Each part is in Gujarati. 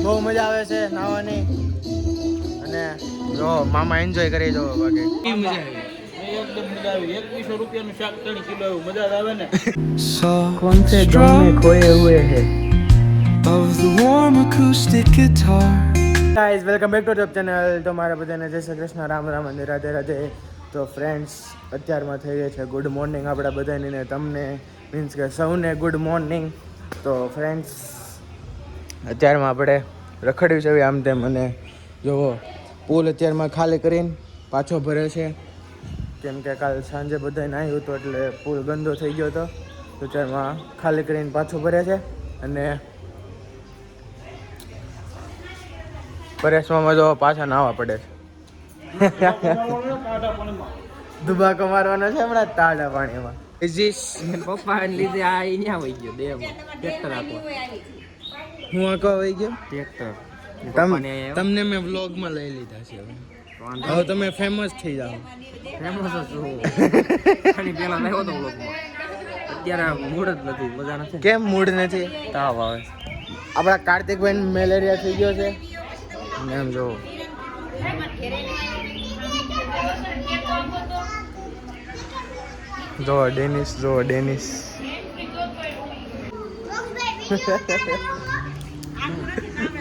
બહુ મજા આવે છે નાવાની અને જો મામા એન્જોય કરી જો બાકી કેવી મજા આવી એકદમ મજા આવી 2100 રૂપિયાનું શાક 3 કિલો આવ્યું મજા આવે ને कौन से गांव में खोए हुए हैं of the warm acoustic guitar. Guys welcome back to YouTube channel तो મારા બધાને જય શ્રી કૃષ્ણ રામ રામ અને રાધે રાધે તો ફ્રેન્ડ્સ અત્યારમાં થઈ ગઈ છે ગુડ મોર્નિંગ આપણા બધાને ને તમને મીન્સ કે સૌને ગુડ મોર્નિંગ તો ફ્રેન્ડ્સ અત્યારમાં આપણે રખડ્યું છે આમ તેમ અને જુઓ પુલ અત્યારમાં ખાલી કરીને પાછો ભરે છે કેમ કે કાલ સાંજે બધાને આવ્યું હતું એટલે પુલ ગંદો થઈ ગયો હતો તો અત્યારમાં ખાલી કરીને પાછો ભરે છે અને પરેશમાં જો પાછા નાવા પડે છે દુબાકો મારવાનો છે હમણાં તાડા પાણીમાં પપ્પા લીધે આ અહીંયા વહી ગયો દેવમાં ટ્રેક્ટર આપો હું આખો આવી ગયો ટ્રેક્ટર તમને મેં વ્લોગમાં લઈ લીધા છે હવે તમે ફેમસ થઈ જાઓ ફેમસ જ છું ખાલી પેલા લાવ્યો તો વ્લોગમાં અત્યારે મૂડ જ નથી મજા નથી કેમ મૂડ નથી તાવ આવે આપણા કાર્તિકભાઈ મેલેરિયા થઈ ગયો છે એમ જો ડેનિસ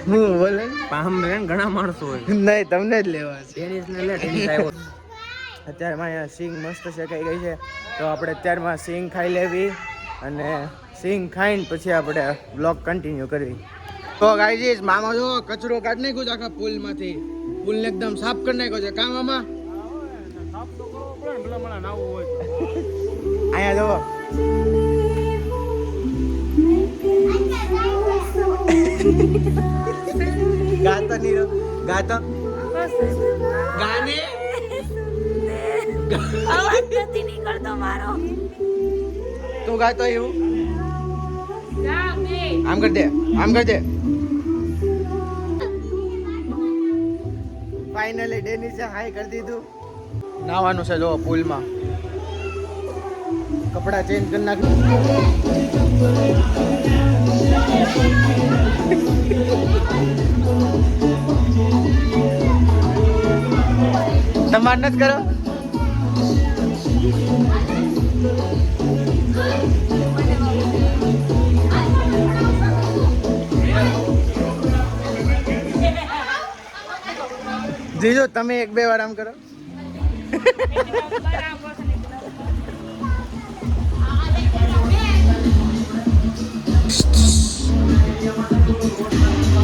હું બોલે પામ રે ઘણા માણસો હોય નહીં તમને જ લેવા છે ટેનિસ ને લે ટેનિસ આવ્યો અત્યારમાં અહીંયા સિંગ મસ્ત શેકાઈ ગઈ છે તો આપણે અત્યારમાં સિંગ ખાઈ લેવી અને સિંગ ખાઈને પછી આપણે બ્લોગ કન્ટિન્યુ કરવી તો ગાઈઝ મામા જો કચરો કાઢી નાખ્યો છે આખા પુલમાંથી પુલને એકદમ સાફ કરી નાખ્યો છે કામ આમાં અહીંયા જો ગાતો નીરો ગાતો ગાને અવાજ નથી નીકળતો મારો તું ગાતો એવું આમ કર દે ફાઇનલી ડેનિસે હાઈ કરી દીધું નાવાનું છે જો પુલમાં કપડા ચેન્જ કરી નાખ તમાર નથી કરો જીજો તમે એક બે વાર આમ કરો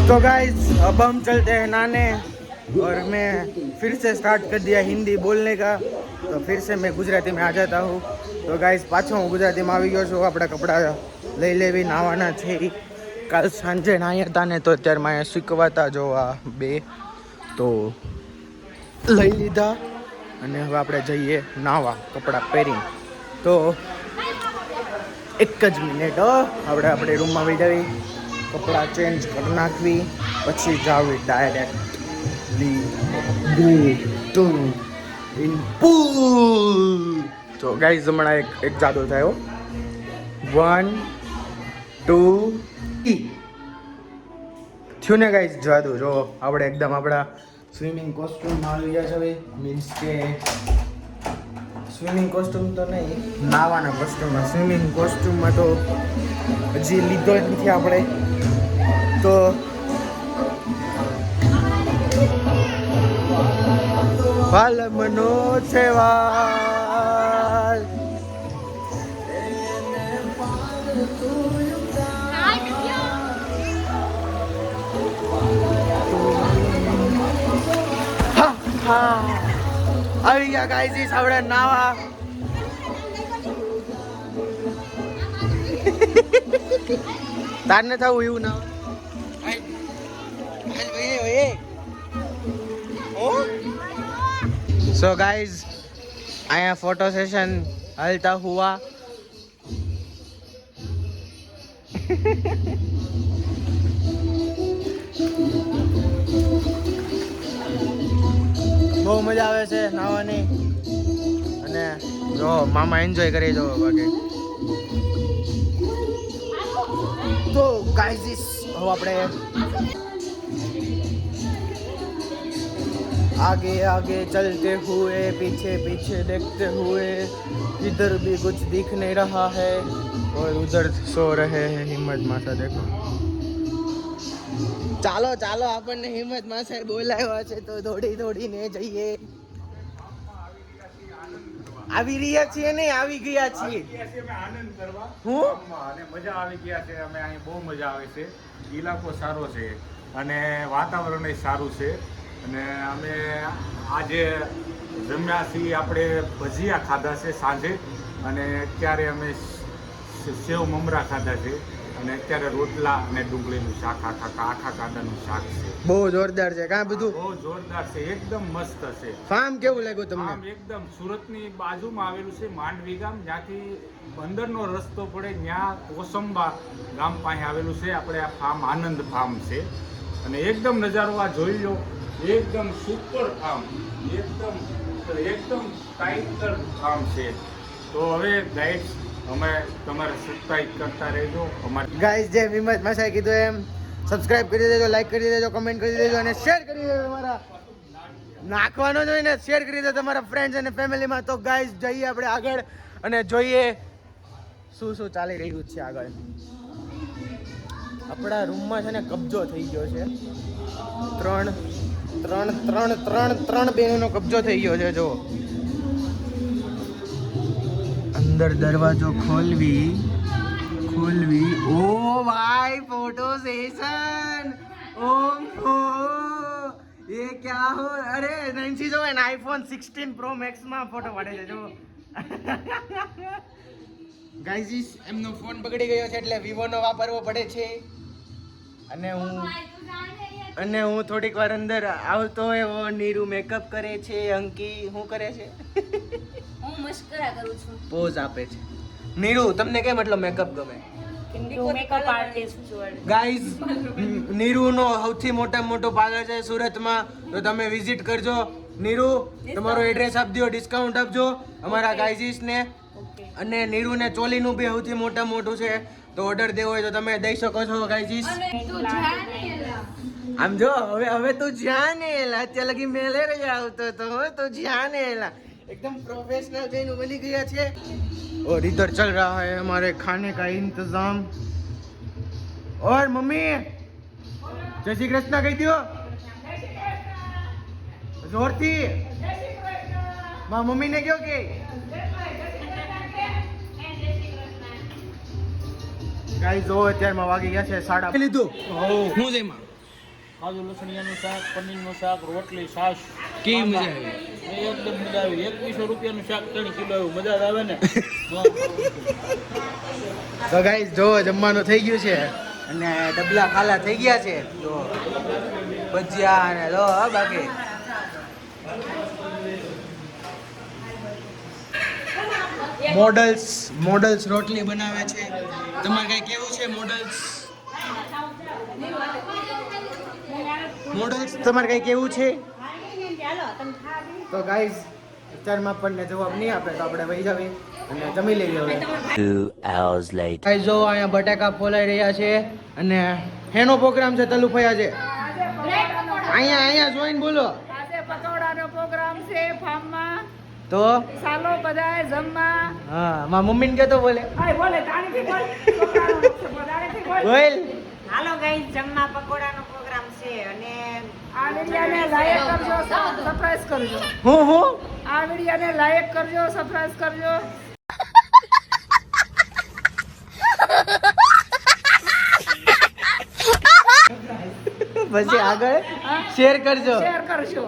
तो गाइस अब हम चलते हैं नहाने और मैं फिर से स्टार्ट कर दिया हिंदी बोलने का तो फिर से मैं गुजराती में आ जाता हूँ तो गाइस पाछो હું ગુજરાતીમાં આવી ગયો છું આપણા કપડાં લઈ લેવી નાવાના છે કાલ સાંજે નાહ્યા હતા ને તો અત્યારમાં અહીંયા શીખવાતા જો આ બે તો લઈ લીધા અને હવે આપણે જઈએ નાવા કપડાં પહેરીને તો એક જ મિનિટ આપણે રૂમમાં આવી જવી કપડાં ચેન્જ કરી નાખવી પછી જાવી ડાયરેક્ટલી ઇન પૂલ તો ગાઈઝ હમણાં એક જાદુ થયો 1 2 થયું ને ગાઈઝ જાદુ જો આપણે એકદમ આપણા સ્વિમિંગ કોસ્ટ્યુમમાં આવી ગયા છે મીન્સ કે સ્વિમિંગ કોસ્ટ્યુમ તો નહીં નાવાના કોસ્ટ્યુમમાં સ્વિમિંગ કોસ્ટ્યુમમાં તો હજી લીધો જ નથી આપણે તો વાલ મનો છે વાલ આવી ગયા ગાઈઝ આપણે નાવા તાર ને થવું એવું ના સો ગાઈઝ અહીંયા ફોટો સેશન હાલતા હુઆ બહુ મજા આવે છે નાવાની અને જો મામા એન્જોય કરી જો બાકી તો ગાઈઝ હવે આપણે आगे आगे चलते हुए पीछे पीछे देखते हुए इधर भी कुछ दिख नहीं रहा है और उधर सो रहे हैं हिम्मत मासा देखो ચાલો ચાલો આપણને હિંમત માસે બોલાવ્યા છે તો દોડી દોડીને જઈએ આવી રહ્યા છીએ ને આવી ગયા છીએ આનંદ કરવા હું અને મજા આવી ગયા છે અમે અહીં બહુ મજા આવે છે ઇલાકો સારો છે અને વાતાવરણ સારું છે અને અમે આજે જમ્યા છીએ આપણે ભજીયા ખાધા છે સાંજે અને અત્યારે અમે સેવ મમરા ખાધા છે અને અત્યારે રોટલા અને ડુંગળીનું શાક આખા કાંદાનું શાક છે બહુ જોરદાર છે કાં બધું બહુ જોરદાર છે એકદમ મસ્ત છે ફાર્મ કેવું લાગ્યું આમ તમને એકદમ સુરતની બાજુમાં આવેલું છે માંડવી ગામ જ્યાંથી અંદરનો રસ્તો પડે ત્યાં કોસંબા ગામ પાસે આવેલું છે આપણે આ ફાર્મ આનંદ ફાર્મ છે અને એકદમ નજારો આ જોઈ લો એકદમ સુપર ફાર્મ એકદમ ટાઈટર ફાર્મ છે તો હવે ગાઈડ્સ અમે તમારે સબસ્ક્રાઇબ કરતા રહેજો અમારી ગાઈસ જે હિંમત માસાએ કીધું એમ સબસ્ક્રાઇબ કરી દેજો લાઈક કરી દેજો કમેન્ટ કરી દેજો અને શેર કરી દેજો તમારા નાખવાનો જ હોય ને શેર કરી દેજો તમારા ફ્રેન્ડ્સ અને ફેમિલીમાં તો ગાઈસ જઈએ આપણે આગળ અને જોઈએ શું શું ચાલી રહ્યું છે આગળ આપણા રૂમમાં છે ને કબજો થઈ ગયો છે ત્રણ બહેનોનો કબજો થઈ ગયો છે જો અંદર દરવાજો ખોલવી ઓ ભાઈ फोटो सेशन ओहो ये क्या हो अरे नैन्सी जो है ना आईफोन 16 प्रो मैक्स માં ફોટો પાડે છે જો ગાઈઝ એમનો ફોન બગડી ગયો છે એટલે વિવો નો વાપરવો પડે છે અને હું થોડીક વાર અંદર આવતો એવો નીરુ મેકઅપ કરે છે અંકી શું કરે છે હું મસ્કરા કરું છું પોઝ આપે છે નીરુ તમને કેમ એટલો મેકઅપ ગમે તું મેકઅપ આર્ટિસ્ટ છું ગાઈઝ નીરુનો સૌથી મોટામાં મોટો પાર્લર છે સુરતમાં તો તમે વિઝિટ કરજો નીરુ તમારો એડ્રેસ આપજો ડિસ્કાઉન્ટ આપજો અમારા ગાઈઝીસને અને નીરુને ચોલીનું બી સૌથી મોટું છે તો ઓર્ડર દેવો હોય તો તમે દઈ શકો છો ગાઈઝીસ આમ જો હવે તું જ્યાં ને એલા અત્યારે લગી મેલે રહી આવતો તો તું જ્યાં ને એલા एकदम प्रोफेशनल जैन बनी गया है और इधर चल रहा है हमारे खाने का इंतजाम और मम्मी जय श्री कृष्ण कही दियो जोर थी माँ मम्मी ने क्यों की गाइस जो અત્યારમાં વાગી ગયા છે 7:30 લીધું હું છે માં કાજુ લસણિયાનું શાક પનીરનું શાક રોટલી છાશ કેવી મજા આવી એકદમ મજા આવી 2100 રૂપિયાનું શાક 3 કિલો આવ્યું મજા જ આવે ને તો ગાઈસ જો જમવાનું થઈ ગયું છે અને ડબલા ખાલા થઈ ગયા છે જો ભજીયા અને લો બાકી મોડલ્સ રોટલી બનાવે છે તમારે કઈ કેવું છે મોડલ્સ તમારે કઈ કેવું છે તો ગાઈઝ અત્યારમાં આપણને જવાબ નહીં આપે તો આપણે વહી જાવી અને જમી લઈએ હવે 2 hours later. ગાઈઝ જો અહીંયા બટાકા ફોલાઈ રહ્યા છે અને હેનો પ્રોગ્રામ છે તલુફયા છે અહીંયા જોઈન બોલો આજે પકોડાનો પ્રોગ્રામ છે ફાર્મમાં તો ચાલો બધાએ જમવા હા મારા મમ્મીને કહેતો બોલે આય બોલે તાણીથી બોલ છોકરાનો છે બધાનેથી બોલ બોલ હાલો ગાઈસ જમવા પકોડાનો પ્રોગ્રામ છે અને આ વિડિયોને લાઈક કરજો સબસ્ક્રાઇબ કરજો હું આ વિડિયોને લાઈક કરજો સબસ્ક્રાઇબ કરજો પછી આગળ શેર કરજો શેર કરજો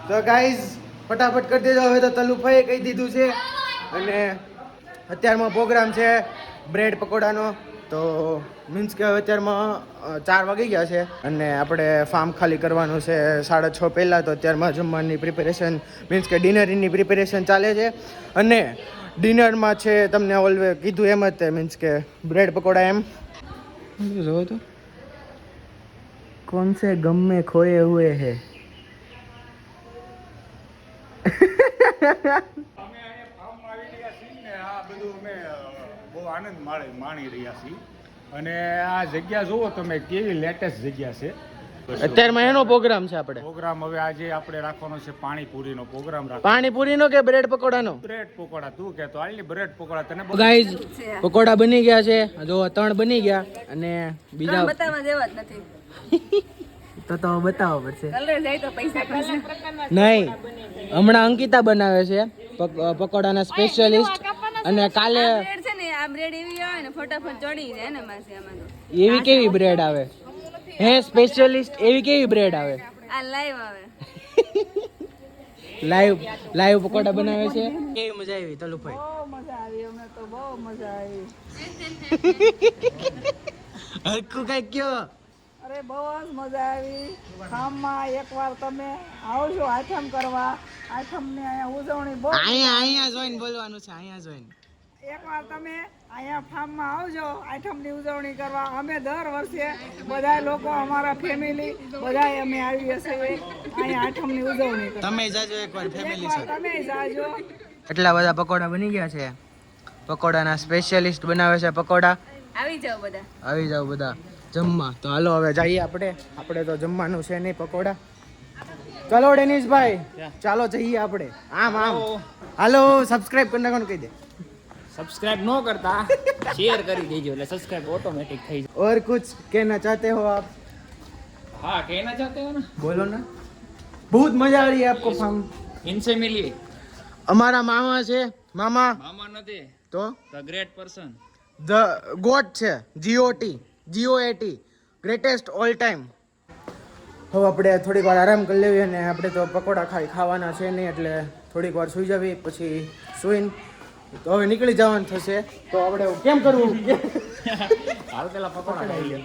તો ગાઈઝ ફટાફટ કરી દેજો હવે તો તલુફાએ કહી દીધું છે અને અત્યારમાં પ્રોગ્રામ છે બ્રેડ પકોડાનો તો મીન્સ કે અત્યારમાં 4 વાગી ગયા છે અને આપણે ફાર્મ ખાલી કરવાનું છે 6:30 પહેલાં તો અત્યારમાં જમવાની પ્રિપેરેશન મીન્સ કે ડિનરની પ્રિપેરેશન ચાલે છે અને ડિનરમાં છે તમને ઓલવે કીધું એમ જ મીન્સ કે બ્રેડ પકોડા એમ જોવો તો कौन से गम में खोए हुए हैं બહુ આનંદ માણી રહ્યા છીએ અને આ જગ્યા જુઓ તમે કેવી લેટેસ્ટ જગ્યા છે અત્યારમાં એનો પ્રોગ્રામ છે આપણે પ્રોગ્રામ હવે આજે આપણે રાખવાનો છે પાણીપુરીનો પ્રોગ્રામ રાખવાનો. પાણીપુરીનો કે બ્રેડ પકોડાનો? બ્રેડ પકોડા તું કહેતો હાલની બ્રેડ પકોડા તને ગાઈઝ પકોડા બની ગયા છે, જો 3 બની ગયા અને બીજા બતાવવા જેવા જ નથી. તો બતાવવો પડશે. કલર જાય તો પૈસા ખર્ચે. નહીં, હમણાં અંકિતા બનાવે છે પકોડાના સ્પેશિયલિસ્ટ, અને કાલે બ્રેડ છે ને આ બ્રેડ એવી આવે ને ફટાફટ ચડી જાય ને માસી આમાં તો. એવી કેવી બ્રેડ આવે હે સ્પેશિયલિસ્ટ? એવી કેવી બ્રેડ આવે? આ લાઈવ આવે. લાઈવ પકોડા બનાવે છે. કેવી મજા આવી તલુભાઈ? બહુ મજા આવી. હરખું કઈ કયો? અરે બહુ જ મજા આવી. ગામમાં એકવાર તમે આવજો આઠમ કરવા. આઠમની અહીંયા ઉજવણી બહુ. અહીંયા જોઈને બોલવાનું છે, અહીંયા જોઈને. એકવાર તમે અહીંયા ફાર્મમાં આવજો આઠમની ઉજવણી કરવા. અમે દર વર્ષે બધા લોકો અમારા ફેમિલી બધા અમે આવીએ છીએ અહીંયા આઠમની ઉજવણી કરવા. તમે જાજો એકવાર ફેમિલી એકવાર સાથે. તમે જાજો. એટલા બધા પકોડા બની ગયા છે. પકોડાના સ્પેશિયલિસ્ટ બનાવે છે પકોડા. આવી જાવ બધા. આવી જાવ બધા જમવા. તો હાલો હવે જઈએ આપણે તો જમવાનું છે નહીં પકોડા. ચલો ડેનિશભાઈ, ચાલો જઈએ આપણે. આમ હાલો સબસ્ક્રાઇબ કરી નાખવાનું કહી દે. સબસ્ક્રાઇબ ન કરતા શેર કરી દેજો એટલે સબસ્ક્રાઇબ ઓટોમેટિક થઈ જાય. और कुछ कहना चाहते हो आप? हाँ कहना चाहते हो ना, बोलो ना. बहुत मजा आ रही है आपको फार्म? इनसे मिलिए. અમારા મામા છે. મામા મામા નથી, તો the great person. The goat છે. GOAT greatest all time. હવે આપણે થોડીક વાર આરામ કરી લેવી અને આપણે તો પકોડા ખાવાના છે નહીં, એટલે થોડીક વાર સૂઈ જવી. પછી સૂઈને તો હવે નીકળી જવાનું થશે. તો આપણે કેમ કરવું? હાલ પેલા પકોડા ખાઈ લે.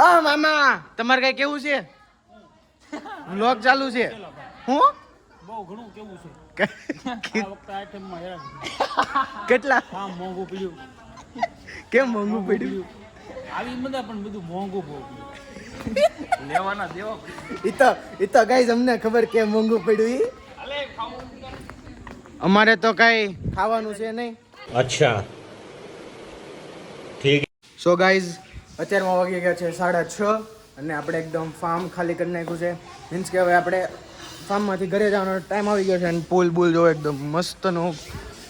આ મામા તમારે કઈ કેવું છે? વ્લોગ ચાલુ છે. હું બહુ ઘણું કેવું છે કે- આ વખતે આઈટમમાં યાર કેટલા? કામ મોંઘું પડ્યું. કેમ મોંઘું પડ્યું? આવી બધા પણ બધું મોંઘું બહુ લેવાના દેવો. એ તો ગાઈઝ અમને ખબર કેમ મોંઘું પડ્યું ઈ. અમારે તો કઈ ખાવાનું છે નહીં. अच्छा ठीक સો ગાઈઝ અત્યારમાં વાગી ગયા છે 6:30 અને આપણે એકદમ ફાર્મ ખાલી કરી નાખ્યું છે. મીન્સ કે હવે આપણે ફાર્મમાંથી ઘરે જવાનો ટાઈમ આવી ગયો છે અને પુલ બુલ જો એકદમ મસ્તનું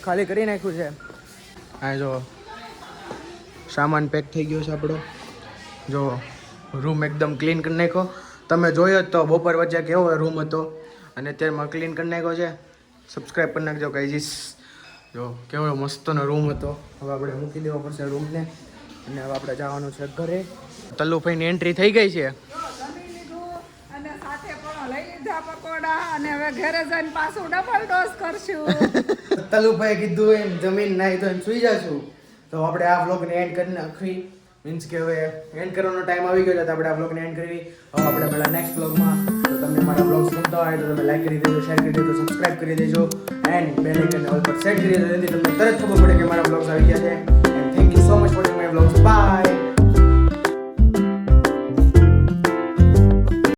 ખાલી કરી નાખ્યું છે. હા જો સામાન પેક થઈ ગયો છે આપણો. જો રૂમ એકદમ ક્લીન કરી નાખ્યો. તમે જોયો જ તો બપોર વચ્ચે કેવો રૂમ હતો અને અત્યારમાં ક્લીન કરી નાખ્યો છે. સબસ્ક્રાઈબ કરી નાખજો ગાઈઝ. જો કેવડો મસ્તનો રૂમ હતો. હવે આપણે મૂકી દેવો પડશે રૂમને અને હવે આપણે જવાનું છે ઘરે. તલ્લુભાઈની એન્ટ્રી થઈ ગઈ છે. જમી લીધું અને સાથે પણ લઈ લીધા પકોડા અને હવે ઘરે જઈને પાછું ડબલ ડોઝ કરશું. તલ્લુભાઈ કીધું એમ જમીન નાહી તો સુઈ જશું. તો આપણે આ વ્લોગને એન્ડ કરી નાખવી. મીન્સ કે હવે એન્ડ કરવાનો ટાઈમ આવી ગયો છે તો આપણે આ વ્લોગને એન્ડ કરવી. હવે આપણે પહેલાં નેક્સ્ટ વ્લોગમાં. તો તમને મારા વ્લોગ્સ ગમતા હોય તો તમે લાઈક કરી દેજો, શેર કરી દેજો, સબસ્ક્રાઇબ કરી દેજો એન્ડ બેલ આઇકન ઓલ પર સેટ કરી દેજો. જેથી તમને તરત ખબર પડે કે મારા વ્લોગ્સ આવી ગયા છે. And thank you so much for my vlogs. By.